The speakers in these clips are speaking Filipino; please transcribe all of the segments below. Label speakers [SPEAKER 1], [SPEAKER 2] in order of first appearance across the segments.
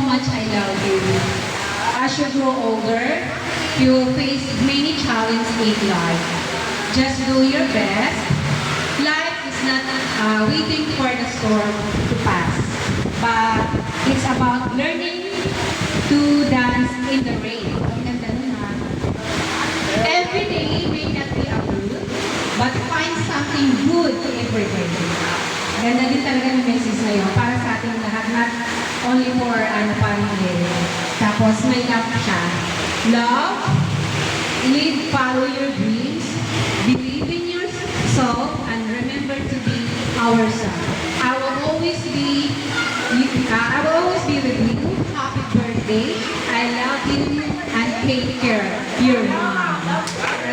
[SPEAKER 1] much I love you. As you grow older, you will face many challenges in life. Just do your best. Life is not waiting for the storm to pass, but it's about learning to dance in the rain. Ang ganda nun, ha? Every day may not be a good, but find something good every day. Ganda din talaga ng message sa'yo para sa ating lahat, not only for pamilya. Tapos may love siya. Love, live, follow your dreams, believe in yourself, and remember to be ourselves. I will always be with you. Happy birthday. I love you and take care. Your mom.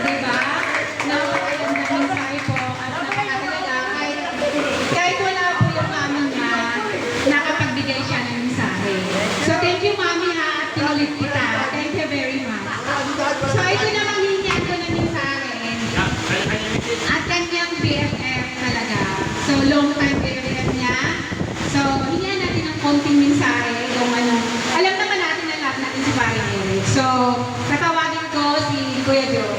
[SPEAKER 1] Diba? Napakaganda mensahe po at napakaganda kahit wala po yung mami niya, nakapagbigay siya ng mensahe. So thank you mami ha at tinulit kita. Thank you very much. So ito namang hinyan ko ng mensahe at kanyang BFF talaga. So long time BFF niya. So hinyan natin ng konting mensahe kung ano. Alam naman natin na lahat natin si Pare Eric. So tatawagin ko si Kuya Joe.